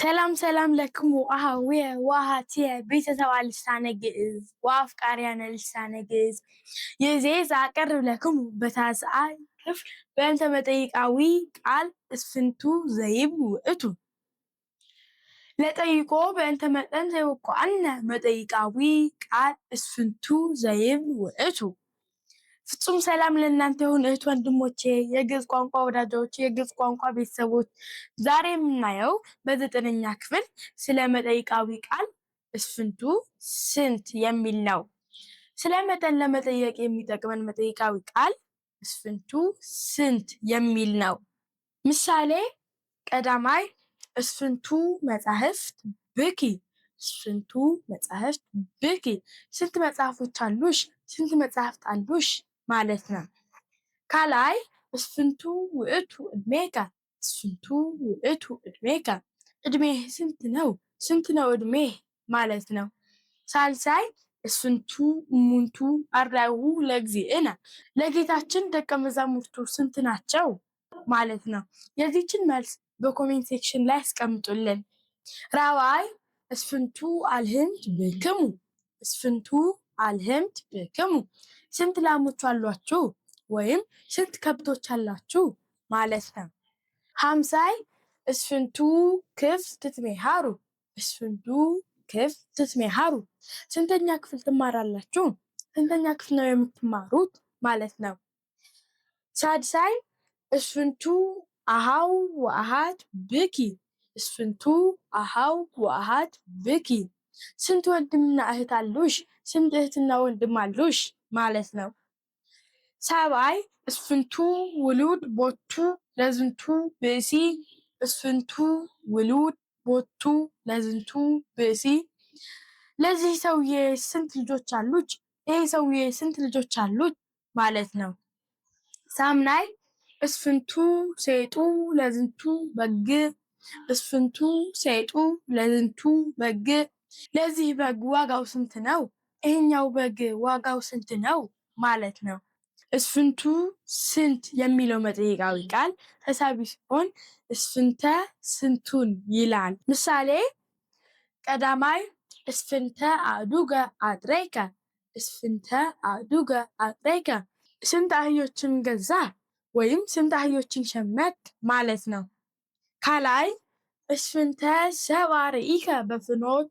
ሰላም ሰላም ለክሙ አሃዊየ ዋሃትየ ቤተሰብ ልሳነ ግዕዝ ወአፍቃርያነ ልሳነ ግዕዝ የዜዛ አቀርብ ለክሙ በታስአይ ክፍል በእንተ መጠይቃዊ ቃል እስፍንቱ ዘይብ ውእቱ ለጠይቆ በእንተ መጠን ዘይወቋአነ መጠይቃዊ ቃል እስፍንቱ ዘይብ ውእቱ። ፍጹም ሰላም ለእናንተ ይሁን እህት ወንድሞቼ፣ የግዕዝ ቋንቋ ወዳጆች፣ የግዕዝ ቋንቋ ቤተሰቦች። ዛሬ የምናየው በዘጠነኛ ክፍል ስለ መጠይቃዊ ቃል እስፍንቱ ስንት የሚል ነው። ስለ መጠን ለመጠየቅ የሚጠቅመን መጠይቃዊ ቃል እስፍንቱ ስንት የሚል ነው። ምሳሌ ቀዳማይ እስፍንቱ መጻሕፍት ብኪ፣ እስፍንቱ መጻሕፍት ብኪ፣ ስንት መጽሐፎች አሉሽ? ስንት መጽሐፍት አሉሽ ማለት ነው። ካላይ እስፍንቱ ውእቱ ዕድሜከ፣ እስፍንቱ ውእቱ ዕድሜከ፣ ዕድሜህ ስንት ነው? ስንት ነው ዕድሜህ ማለት ነው። ሳልሳይ እስፍንቱ እሙንቱ አርዳኢሁ ለእግዚእነ፣ ለጌታችን ደቀ መዛሙርቱ ስንት ናቸው ማለት ነው። የዚህችን መልስ በኮሜንት ሴክሽን ላይ አስቀምጡልን። ራብዓይ እስፍንቱ አልህምት ብክሙ፣ እስፍንቱ አልህምት ብክሙ፣ ስንት ላሞች አሏችሁ ወይም ስንት ከብቶች አላችሁ ማለት ነው። ሃምሳይ እስፍንቱ ክፍል ትትሜሃሩ፣ እስፍንቱ ክፍል ትትሜሃሩ፣ ስንተኛ ክፍል ትማራላችሁ? ስንተኛ ክፍል ነው የምትማሩት ማለት ነው። ሳድሳይ እስፍንቱ አሃው ወአሃት ብኪ፣ እስፍንቱ አሃው ወአሃት ብኪ፣ ስንት ወንድምና እህት አሉሽ? ስንት እህትና ወንድም አሉሽ ማለት ነው። ሳብዓይ እስፍንቱ ውሉድ ቦቱ ለዝንቱ ብእሲ፣ እስፍንቱ ውሉድ ቦቱ ለዝንቱ ብእሲ፣ ለዚህ ሰውዬ ስንት ልጆች አሉት? ይሄ ሰውዬ ስንት ልጆች አሉት ማለት ነው። ሳምናይ እስፍንቱ ሴጡ ለዝንቱ በግዕ፣ እስፍንቱ ሴጡ ለዝንቱ በግዕ፣ ለዚህ በግ ዋጋው ስንት ነው? ይሄኛው በግ ዋጋው ስንት ነው ማለት ነው። እስፍንቱ ስንት የሚለው መጠይቃዊ ቃል ተሳቢ ሲሆን እስፍንተ ስንቱን ይላል። ምሳሌ ቀዳማይ እስፍንተ አእዱገ አጥረይከ፣ እስፍንተ አእዱገ አጥረይከ፣ ስንት አህዮችን ገዛ ወይም ስንት አህዮችን ሸመት ማለት ነው። ካላይ እስፍንተ ሰብአ ርኢከ በፍኖት፣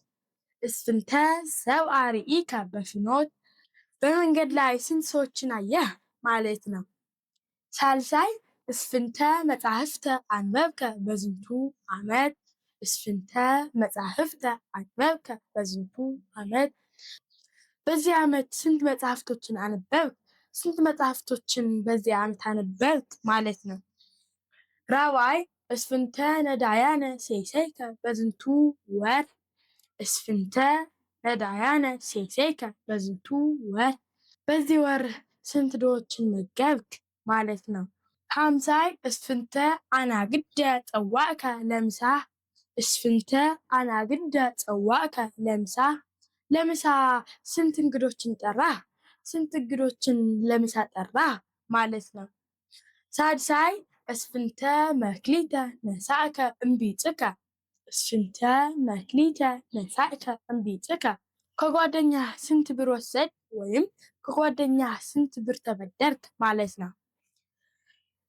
እስፍንተ ሰብአ ርኢከ በፍኖት፣ በመንገድ ላይ ስንት ሰዎችን አየህ ማለት ነው። ሳልሳይ እስፍንተ መጻሕፍተ አንበብከ በዝንቱ ዓመት፣ እስፍንተ መጻሕፍተ አንበብከ በዝንቱ ዓመት፣ በዚህ ዓመት ስንት መጽሐፍቶችን አነበብክ? ስንት መጽሐፍቶችን በዚህ ዓመት አነበብክ ማለት ነው። ራብዓይ እስፍንተ ነዳያነ ሴሰይከ በዝንቱ ወር፣ እስፍንተ ነዳያነ ሴሰይከ በዝንቱ ወር፣ በዚህ ወር ስንት ድሆችን መገብክ ማለት ነው። ሃምሳይ እስፍንተ አናግደ ጸዋዕከ ለምሳ፣ እስፍንተ አናግደ ጸዋዕከ ለምሳ፣ ለምሳ ስንት እንግዶችን ጠራህ? ስንት እንግዶችን ለምሳ ጠራህ ማለት ነው። ሳድሳይ እስፍንተ መክሊተ ነሳእከ እምቢጽከ፣ እስፍንተ መክሊተ ነሳእከ እምቢጽከ፣ ከጓደኛ ስንት ብር ወሰድ ወይም ከጓደኛ ስንት ብር ተበደርክ ማለት ነው።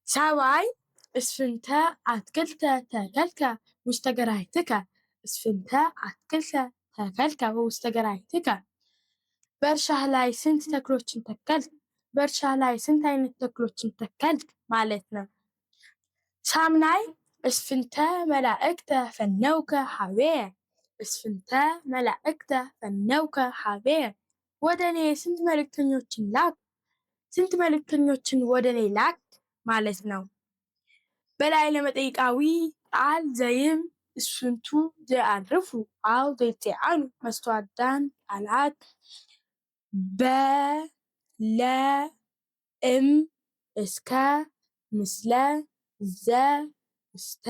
ሳብዓይ እስፍንተ አትክልተ ተከልከ ውስተ ገራሂትከ፣ እስፍንተ አትክልተ ተከልከ ውስተ ገራሂትከ፣ በእርሻህ ላይ ስንት ተክሎችን ተከልክ? በእርሻህ ላይ ስንት አይነት ተክሎችን ተከልክ ማለት ነው። ሳምናይ እስፍንተ መላእክተ ፈነውከ ሀቤየ፣ እስፍንተ መላእክተ ፈነውከ ሀቤየ፣ ወደ እኔ ስንት መልእክተኞችን ላክ? ስንት መልእክተኞችን ወደ እኔ ላክ ማለት ነው። በላይ ለመጠይቃዊ ቃል ዘይም እስፍንቱ ዘአርፉ አው ዘይትዓኑ መስተዋድዳን ቃላት በ ለ እም እስከ ምስለ ዘ እስተ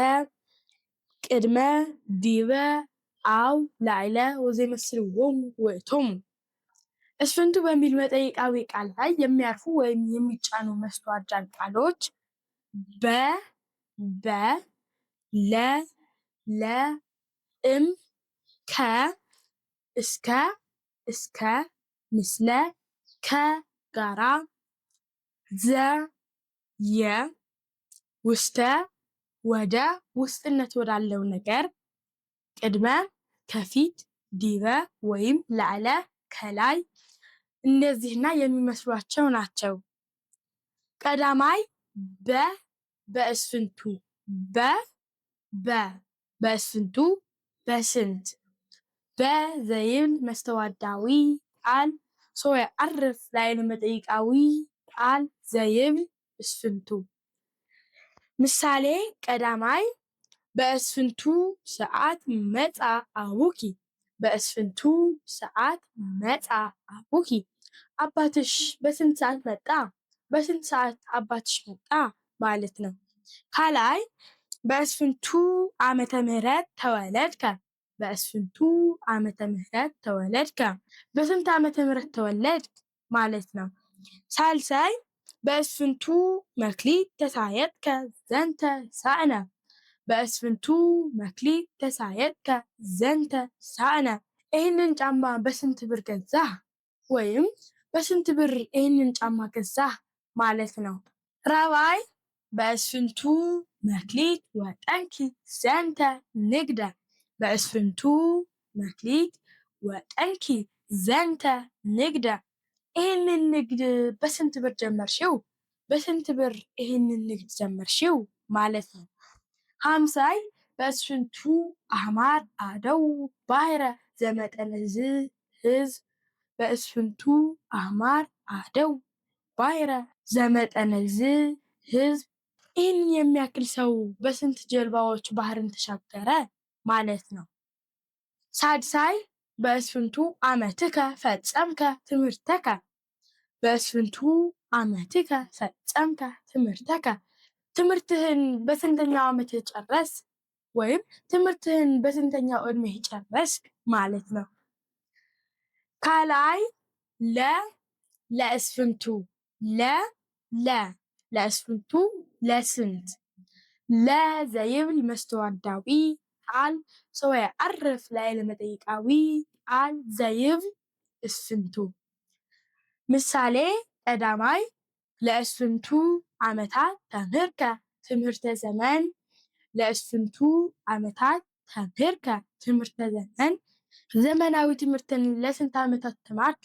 ቅድመ ዲበ አው ላዕለ ወዘይመስልዎሙ ውእቶሙ። እስፍንቱ በሚል መጠይቃዊ ቃል ላይ የሚያርፉ ወይም የሚጫኑ መስተዋድዳን ቃሎች በ፣ ለ፣ እም ከ እስከ እስከ ምስለ ከጋራ ዘ የ ውስተ ወደ ውስጥነት ወዳለው ነገር ቅድመ ከፊት ዲበ ወይም ላዕለ ከላይ እነዚህና የሚመስሏቸው ናቸው። ቀዳማይ በእስፍንቱ በእስፍንቱ በስንት በዘይብል መስተዋዳዊ ቃል ሰው ያዕርፍ ላዕለ መጠይቃዊ ቃል ዘይብል እስፍንቱ። ምሳሌ ቀዳማይ በእስፍንቱ ሰዓት መጻ አቡኪ በእስፍንቱ ሰዓት መጻ አቡኪ አባትሽ በስንት ሰዓት መጣ? በስንት ሰዓት አባትሽ መጣ ማለት ነው። ካላይ በእስፍንቱ ዓመተ ምህረት ተወለድከ በእስፍንቱ ዓመተ ምህረት ተወለድከ በስንት ዓመተ ምህረት ተወለድክ ማለት ነው። ሳልሳይ በእስፍንቱ መክሊት ተሳየጥከ ዘንተ ሳእነ በእስፍንቱ መክሊት ተሳየጥከ ዘንተ ሳእነ ይህንን ጫማ በስንት ብር ገዛህ? ወይም በስንት ብር ይህንን ጫማ ገዛህ ማለት ነው። ራብዓይ በእስፍንቱ መክሊት ወጠንኪ ዘንተ ንግደ በእስፍንቱ መክሊት ወጠንኪ ዘንተ ንግደ ይህንን ንግድ በስንት ብር ጀመርሽው? በስንት ብር ይህንን ንግድ ጀመርሽው ማለት ነው። ሃምሳይ በእስፍንቱ አህማር አደው ባሕረ ዘመጠነ ህዝብ በእስፍንቱ አህማር አደው ባሕረ ዘመጠነ ህዝብ ይህን የሚያክል ሰው በስንት ጀልባዎች ባህርን ተሻገረ ማለት ነው። ሳድሳይ በእስፍንቱ ዓመትከ ፈጸምከ ትምህርተከ በእስፍንቱ ዓመትከ ፈጸምከ ትምህርተከ ትምህርትህን በስንተኛው ዓመትህ ጨረስ ወይም ትምህርትህን በስንተኛው ዕድሜህ ጨረስክ ማለት ነው። ካላይ ለእስፍንቱ ለእስፍንቱ ለስንት ለዘይብል መስተዋዳዊ ቃል ሰው ያዕርፍ ላዕለ መጠይቃዊ ቃል ዘይብል እስፍንቱ። ምሳሌ ቀዳማይ ለእስፍንቱ ዓመታት ተምህርከ ትምህርተ ዘመን ለእስፍንቱ ዓመታት ተምህርከ ትምህርተ ዘመን ዘመናዊ ትምህርትን ለስንት ዓመታት ተማርክ?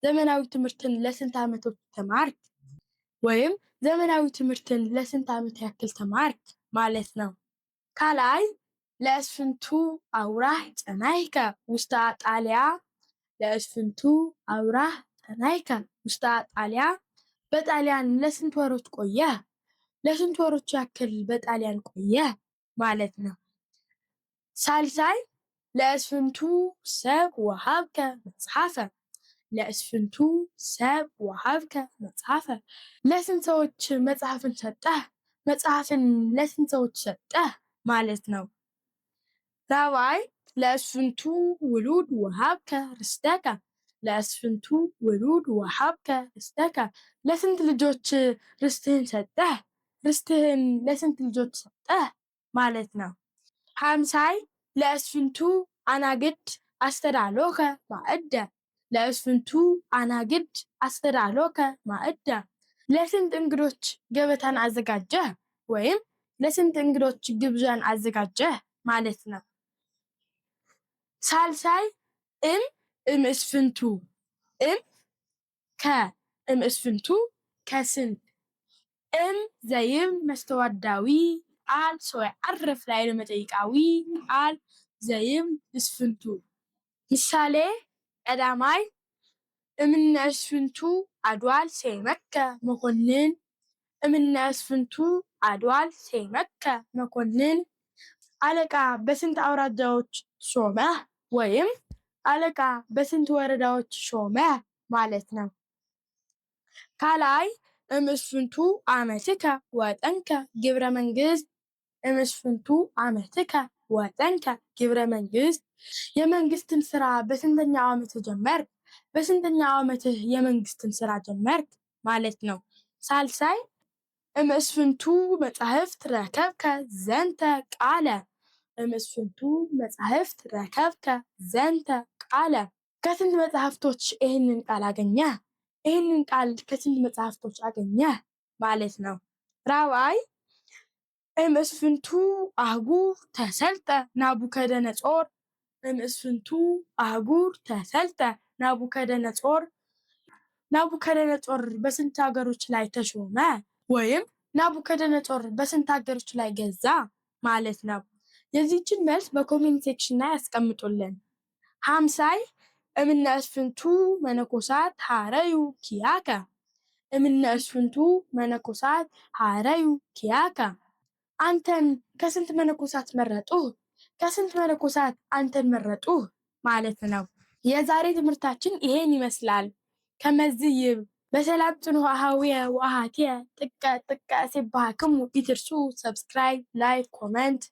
ዘመናዊ ትምህርትን ለስንት ዓመታት ተማርክ? ወይም ዘመናዊ ትምህርትን ለስንት ዓመት ያክል ተማርክ ማለት ነው። ካላይ ለእስፍንቱ አውራህ ጸናይከ ውስተ ጣልያ ለእስፍንቱ አውራህ ጸናይከ ውስተ ጣልያ በጣሊያን ለስንት ወሮች ቆየህ? ለስንት ወሮች ያክል በጣሊያን ቆየህ ማለት ነው። ሳልሳይ ለእስፍንቱ ሰብ ወሃብከ መጽሐፈ ለእስፍንቱ ሰብ ወሃብከ መጽሐፈ ለስንት ሰዎች መጽሐፍን ሰጠህ? መጽሐፍን ለስንት ሰዎች ሰጠህ ማለት ነው። ራብዓይ ለእስፍንቱ ውሉድ ወሃብከ ርስተከ ለእስፍንቱ ውሉድ ወሃብከ ርስተከ ለስንት ልጆች ርስትህን ሰጠህ? ርስትህን ለስንት ልጆች ሰጠህ ማለት ነው። ሃምሳይ ለእስፍንቱ አናግድ አስተዳሎከ ማዕደ ለእስፍንቱ አናግድ አስተዳሎከ ማዕደ ለስንት እንግዶች ገበታን አዘጋጀህ ወይም ለስንት እንግዶች ግብዣን አዘጋጀህ ማለት ነው። ሳልሳይ እምእስፍንቱ እምእስፍንቱ ከስንት ዘይብል መስተዋዳዊ ቃል ሰው ያዕርፍ ላዕለ መጠይቃዊ ቃል ዘይብል እስፍንቱ። ምሳሌ ቀዳማይ እምነ እስፍንቱ አድዋል ሴመከ መኮንን እምነ እስፍንቱ አድዋል ሴመከ መኮንን አለቃ በስንት አውራጃዎች ሾመህ ወይም አለቃ በስንት ወረዳዎች ሾመህ ማለት ነው። ካላይ እምእስፍንቱ ዓመትከ ወጠንከ ግብረ መንግስት እምእስፍንቱ ዓመትከ ወጠንከ ግብረ መንግስት የመንግስትን ስራ በስንተኛው ዓመትህ ጀመርክ? በስንተኛው ዓመትህ የመንግስትን ስራ ጀመርክ ማለት ነው። ሳልሳይ እምእስፍንቱ መጻሕፍት ረከብከ ዘንተ ቃለ እምስፍንቱ መጻሕፍት ረከብከ ዘንተ ቃለ። ከስንት መጽሐፍቶች ይህንን ቃል አገኘህ? ይህንን ቃል ከስንት መጽሐፍቶች አገኘህ ማለት ነው። ራብዓይ እምስፍንቱ አህጉር ተሰልጠ ናቡከደነጾር። እምስፍንቱ አህጉር ተሰልጠ ናቡከደነጾር። ናቡከደነጾር በስንት ሀገሮች ላይ ተሾመ? ወይም ናቡከደነጾር በስንት ሀገሮች ላይ ገዛ ማለት ነው። የዚህችን መልስ በኮሜንት ሴክሽን ላይ ያስቀምጡልን። ሀምሳይ እምነ እስፍንቱ መነኮሳት ሀረዩ ኪያከ። እምነ እስፍንቱ መነኮሳት ሀረዩ ኪያከ። አንተን ከስንት መነኮሳት መረጡህ? ከስንት መነኮሳት አንተን መረጡህ ማለት ነው። የዛሬ ትምህርታችን ይሄን ይመስላል። ከመዝይ በሰላም ጽንሑ አሃዊየ ወአሃትየ ጥቀ ጥቀ ሲባክሙ ኢትርሱ ሰብስክራይብ፣ ላይክ፣ ኮመንት